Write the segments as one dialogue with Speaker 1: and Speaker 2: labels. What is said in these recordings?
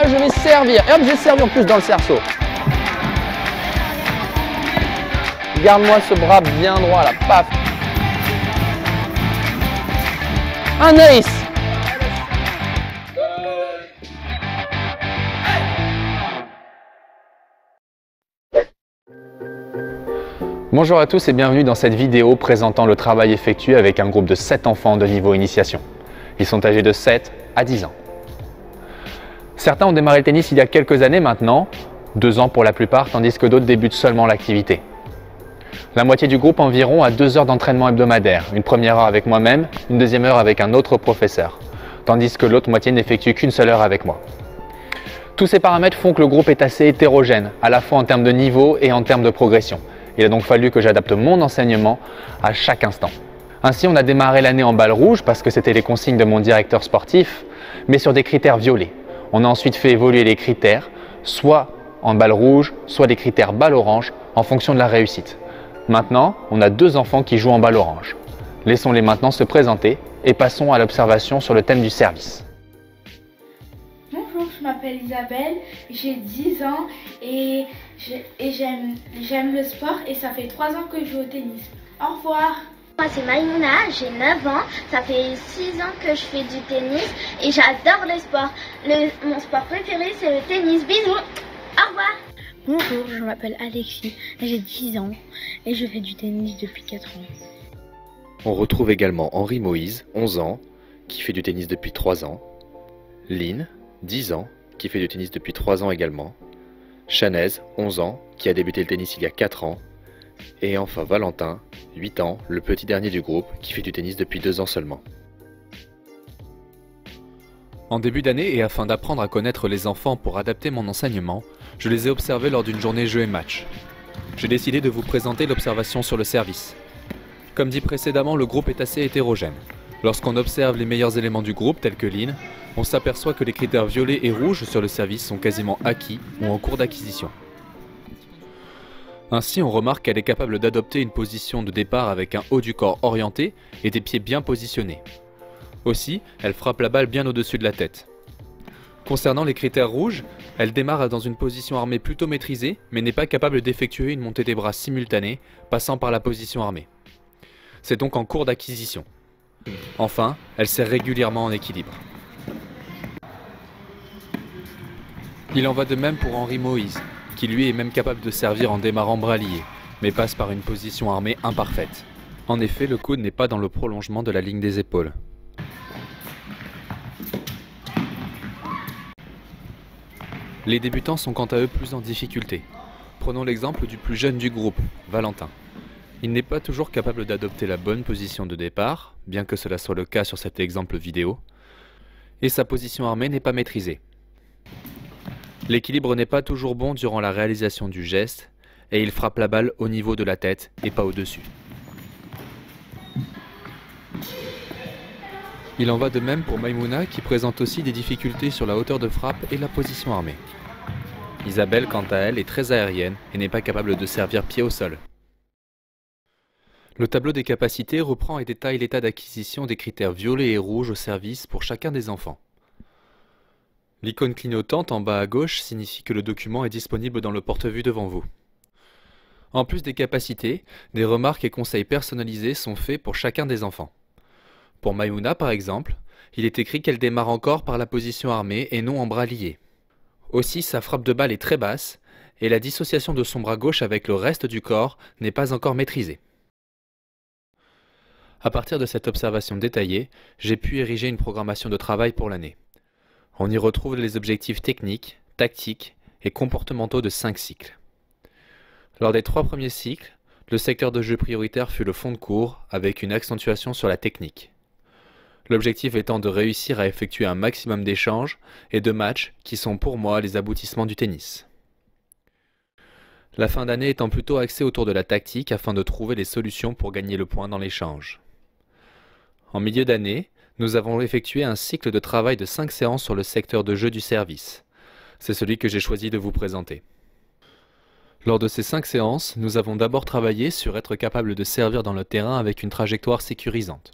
Speaker 1: là, je vais servir. Et hop, je vais servir en plus dans le cerceau. Garde-moi ce bras bien droit là, paf. Un ace. Bonjour à tous et bienvenue dans cette vidéo présentant le travail effectué avec un groupe de 7 enfants de niveau initiation. Ils sont âgés de 7 à 10 ans. Certains ont démarré le tennis il y a quelques années maintenant, 2 ans pour la plupart, tandis que d'autres débutent seulement l'activité. La moitié du groupe environ a 2 heures d'entraînement hebdomadaire, une première heure avec moi-même, une deuxième heure avec un autre professeur, tandis que l'autre moitié n'effectue qu'une seule heure avec moi. Tous ces paramètres font que le groupe est assez hétérogène, à la fois en termes de niveau et en termes de progression. Il a donc fallu que j'adapte mon enseignement à chaque instant. Ainsi, on a démarré l'année en balle rouge parce que c'était les consignes de mon directeur sportif, mais sur des critères violets. On a ensuite fait évoluer les critères, soit en balle rouge, soit des critères balle orange, en fonction de la réussite. Maintenant, on a 2 enfants qui jouent en balle orange. Laissons-les maintenant se présenter et passons à l'observation sur le thème du service.
Speaker 2: Bonjour, je m'appelle Isabelle, j'ai 10 ans et j'aime le sport et ça fait 3 ans que je joue au tennis. Au revoir.
Speaker 3: Moi c'est Maïmouna, j'ai 9 ans, ça fait 6 ans que je fais du tennis et j'adore le sport. Mon sport préféré c'est le tennis. Bisous, au revoir.
Speaker 4: Bonjour, je m'appelle Alexis, j'ai 10 ans et je fais du tennis depuis 4 ans.
Speaker 5: On retrouve également Henri Moïse, 11 ans, qui fait du tennis depuis 3 ans. Lynn, 10 ans, qui fait du tennis depuis 3 ans également. Chanez, 11 ans, qui a débuté le tennis il y a 4 ans. Et enfin Valentin, 8 ans, le petit dernier du groupe, qui fait du tennis depuis 2 ans seulement.
Speaker 6: En début d'année et afin d'apprendre à connaître les enfants pour adapter mon enseignement, je les ai observés lors d'une journée jeu et match. J'ai décidé de vous présenter l'observation sur le service. Comme dit précédemment, le groupe est assez hétérogène. Lorsqu'on observe les meilleurs éléments du groupe, tels que Lynn, on s'aperçoit que les critères violets et rouges sur le service sont quasiment acquis ou en cours d'acquisition. Ainsi, on remarque qu'elle est capable d'adopter une position de départ avec un haut du corps orienté et des pieds bien positionnés. Aussi, elle frappe la balle bien au-dessus de la tête. Concernant les critères rouges, elle démarre dans une position armée plutôt maîtrisée, mais n'est pas capable d'effectuer une montée des bras simultanée, passant par la position armée. C'est donc en cours d'acquisition. Enfin, elle sert régulièrement en équilibre. Il en va de même pour Henri Moïse, qui lui est même capable de servir en démarrant bras liés, mais passe par une position armée imparfaite. En effet, le coude n'est pas dans le prolongement de la ligne des épaules. Les débutants sont quant à eux plus en difficulté. Prenons l'exemple du plus jeune du groupe, Valentin. Il n'est pas toujours capable d'adopter la bonne position de départ, bien que cela soit le cas sur cet exemple vidéo, et sa position armée n'est pas maîtrisée. L'équilibre n'est pas toujours bon durant la réalisation du geste, et il frappe la balle au niveau de la tête et pas au-dessus. Il en va de même pour Maïmouna qui présente aussi des difficultés sur la hauteur de frappe et la position armée. Isabelle, quant à elle, est très aérienne et n'est pas capable de servir pied au sol. Le tableau des capacités reprend et détaille l'état d'acquisition des critères violets et rouges au service pour chacun des enfants. L'icône clignotante en bas à gauche signifie que le document est disponible dans le porte-vue devant vous. En plus des capacités, des remarques et conseils personnalisés sont faits pour chacun des enfants. Pour Maïmouna par exemple, il est écrit qu'elle démarre encore par la position armée et non en bras liés. Aussi sa frappe de balle est très basse et la dissociation de son bras gauche avec le reste du corps n'est pas encore maîtrisée. À partir de cette observation détaillée, j'ai pu ériger une programmation de travail pour l'année. On y retrouve les objectifs techniques, tactiques et comportementaux de 5 cycles. Lors des 3 premiers cycles, le secteur de jeu prioritaire fut le fond de cours avec une accentuation sur la technique. L'objectif étant de réussir à effectuer un maximum d'échanges et de matchs qui sont pour moi les aboutissements du tennis. La fin d'année étant plutôt axée autour de la tactique afin de trouver les solutions pour gagner le point dans l'échange. En milieu d'année, nous avons effectué un cycle de travail de 5 séances sur le secteur de jeu du service. C'est celui que j'ai choisi de vous présenter. Lors de ces 5 séances, nous avons d'abord travaillé sur être capable de servir dans le terrain avec une trajectoire sécurisante.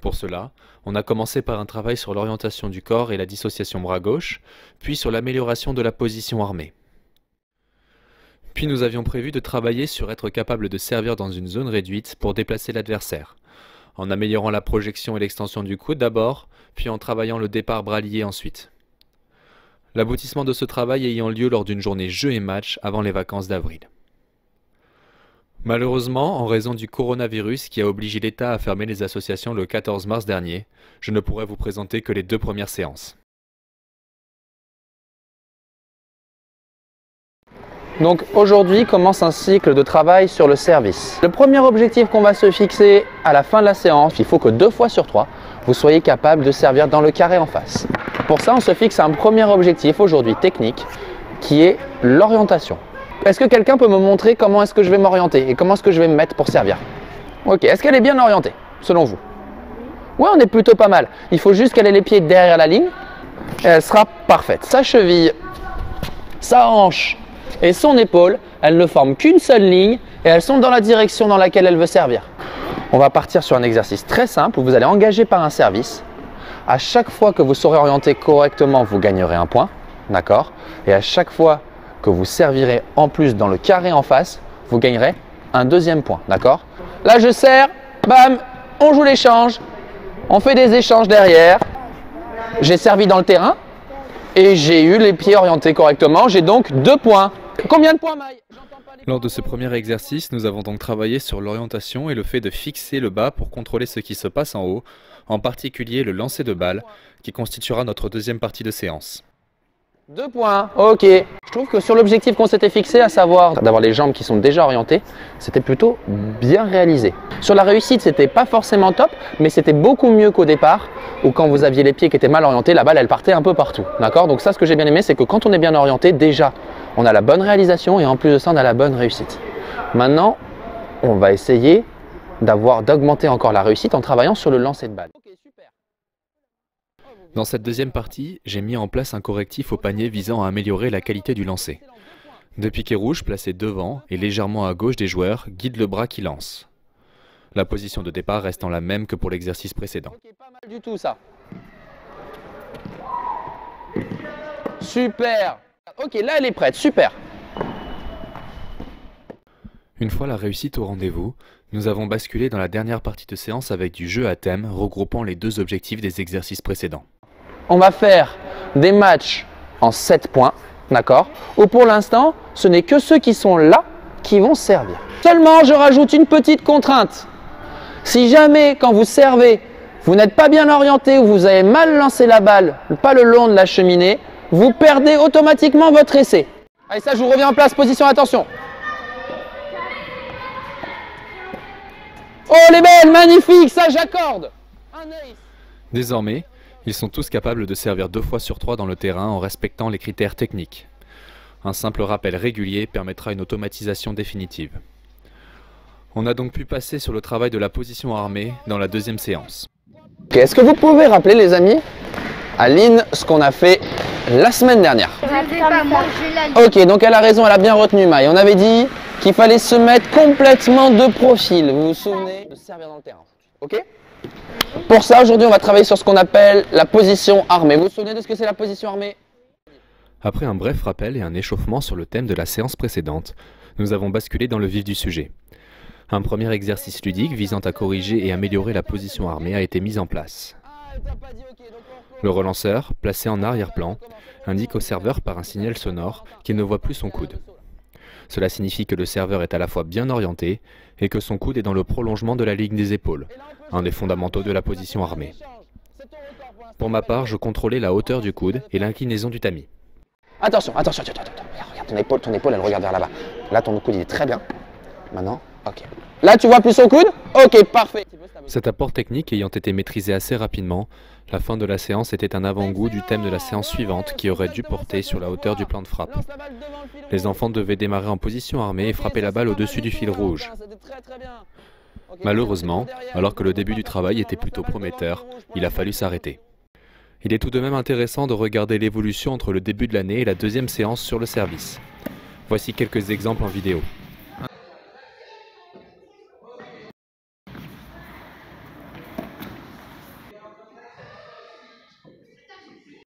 Speaker 6: Pour cela, on a commencé par un travail sur l'orientation du corps et la dissociation bras-gauche, puis sur l'amélioration de la position armée. Puis nous avions prévu de travailler sur être capable de servir dans une zone réduite pour déplacer l'adversaire, en améliorant la projection et l'extension du coude d'abord, puis en travaillant le départ bras lié ensuite. L'aboutissement de ce travail ayant lieu lors d'une journée jeu et match avant les vacances d'avril. Malheureusement, en raison du coronavirus qui a obligé l'État à fermer les associations le 14 mars dernier, je ne pourrai vous présenter que les 2 premières séances.
Speaker 1: Donc aujourd'hui commence un cycle de travail sur le service. Le premier objectif qu'on va se fixer à la fin de la séance, il faut que 2 fois sur 3, vous soyez capable de servir dans le carré en face. Pour ça, on se fixe un premier objectif aujourd'hui technique qui est l'orientation. Est-ce que quelqu'un peut me montrer comment est-ce que je vais m'orienter et comment est-ce que je vais me mettre pour servir? Ok, est-ce qu'elle est bien orientée selon vous? Ouais, on est plutôt pas mal. Il faut juste qu'elle ait les pieds derrière la ligne et elle sera parfaite. Sa cheville, sa hanche et son épaule, elles ne forment qu'une seule ligne et elles sont dans la direction dans laquelle elle veut servir. On va partir sur un exercice très simple où vous allez engager par un service. À chaque fois que vous saurez orienter correctement, vous gagnerez un point, d'accord? Et à chaque fois que vous servirez en plus dans le carré en face, vous gagnerez un 2e point, d'accord? Là, je sers, bam, on joue l'échange, on fait des échanges derrière. J'ai servi dans le terrain et j'ai eu les pieds orientés correctement, j'ai donc 2 points. Combien de points, Maï?
Speaker 6: Lors de ce premier exercice, nous avons donc travaillé sur l'orientation et le fait de fixer le bas pour contrôler ce qui se passe en haut, en particulier le lancer de balle, qui constituera notre 2e partie de séance.
Speaker 1: 2 points, ok. Je trouve que sur l'objectif qu'on s'était fixé, à savoir d'avoir les jambes qui sont déjà orientées, c'était plutôt bien réalisé. Sur la réussite, c'était pas forcément top, mais c'était beaucoup mieux qu'au départ, où quand vous aviez les pieds qui étaient mal orientés, la balle elle partait un peu partout. D'accord? Donc ça, ce que j'ai bien aimé, c'est que quand on est bien orienté, déjà, on a la bonne réalisation et en plus de ça, on a la bonne réussite. Maintenant, on va essayer d'augmenter encore la réussite en travaillant sur le lancer de balle.
Speaker 6: Dans cette 2e partie, j'ai mis en place un correctif au panier visant à améliorer la qualité du lancer. 2 piquets rouges placés devant et légèrement à gauche des joueurs guident le bras qui lance. La position de départ restant la même que pour l'exercice précédent.
Speaker 1: Ok, pas mal du tout ça. Super. Ok, là elle est prête, super.
Speaker 6: Une fois la réussite au rendez-vous, nous avons basculé dans la dernière partie de séance avec du jeu à thème regroupant les 2 objectifs des exercices précédents.
Speaker 1: On va faire des matchs en 7 points, d'accord? Ou pour l'instant, ce n'est que ceux qui sont là qui vont servir. Seulement, je rajoute une petite contrainte. Si jamais, quand vous servez, vous n'êtes pas bien orienté ou vous avez mal lancé la balle, pas le long de la cheminée, vous perdez automatiquement votre essai. Allez, ça, je vous reviens en place, position, attention. Oh, les belles, magnifique, ça, j'accorde. Un ace.
Speaker 6: Désormais, ils sont tous capables de servir 2 fois sur 3 dans le terrain en respectant les critères techniques. Un simple rappel régulier permettra une automatisation définitive. On a donc pu passer sur le travail de la position armée dans la 2e séance.
Speaker 1: Okay, est-ce que vous pouvez rappeler, les amis, à Lynn, ce qu'on a fait la semaine dernière? Ok, donc elle a raison, elle a bien retenu, Maï. On avait dit qu'il fallait se mettre complètement de profil. Vous vous souvenez? De servir dans le terrain. Ok? Pour ça, aujourd'hui, on va travailler sur ce qu'on appelle la position armée. Vous vous souvenez de ce que c'est la position armée?
Speaker 6: Après un bref rappel et un échauffement sur le thème de la séance précédente, nous avons basculé dans le vif du sujet. Un premier exercice ludique visant à corriger et améliorer la position armée a été mis en place. Le relanceur, placé en arrière-plan, indique au serveur par un signal sonore qu'il ne voit plus son coude. Cela signifie que le serveur est à la fois bien orienté et que son coude est dans le prolongement de la ligne des épaules, un des fondamentaux de la position armée. Pour ma part, je contrôlais la hauteur du coude et l'inclinaison du tamis.
Speaker 1: Attention. Regarde ton épaule, elle regarde vers là-bas. Là, ton coude, il est très bien. Maintenant, ok. Là, tu vois plus son coude? Ok, parfait.
Speaker 6: Cet apport technique ayant été maîtrisé assez rapidement, la fin de la séance était un avant-goût du thème de la séance suivante qui aurait dû porter sur la hauteur du plan de frappe. Les enfants devaient démarrer en position armée et frapper la balle au-dessus du fil rouge. Malheureusement, alors que le début du travail était plutôt prometteur, il a fallu s'arrêter. Il est tout de même intéressant de regarder l'évolution entre le début de l'année et la 2e séance sur le service. Voici quelques exemples en vidéo.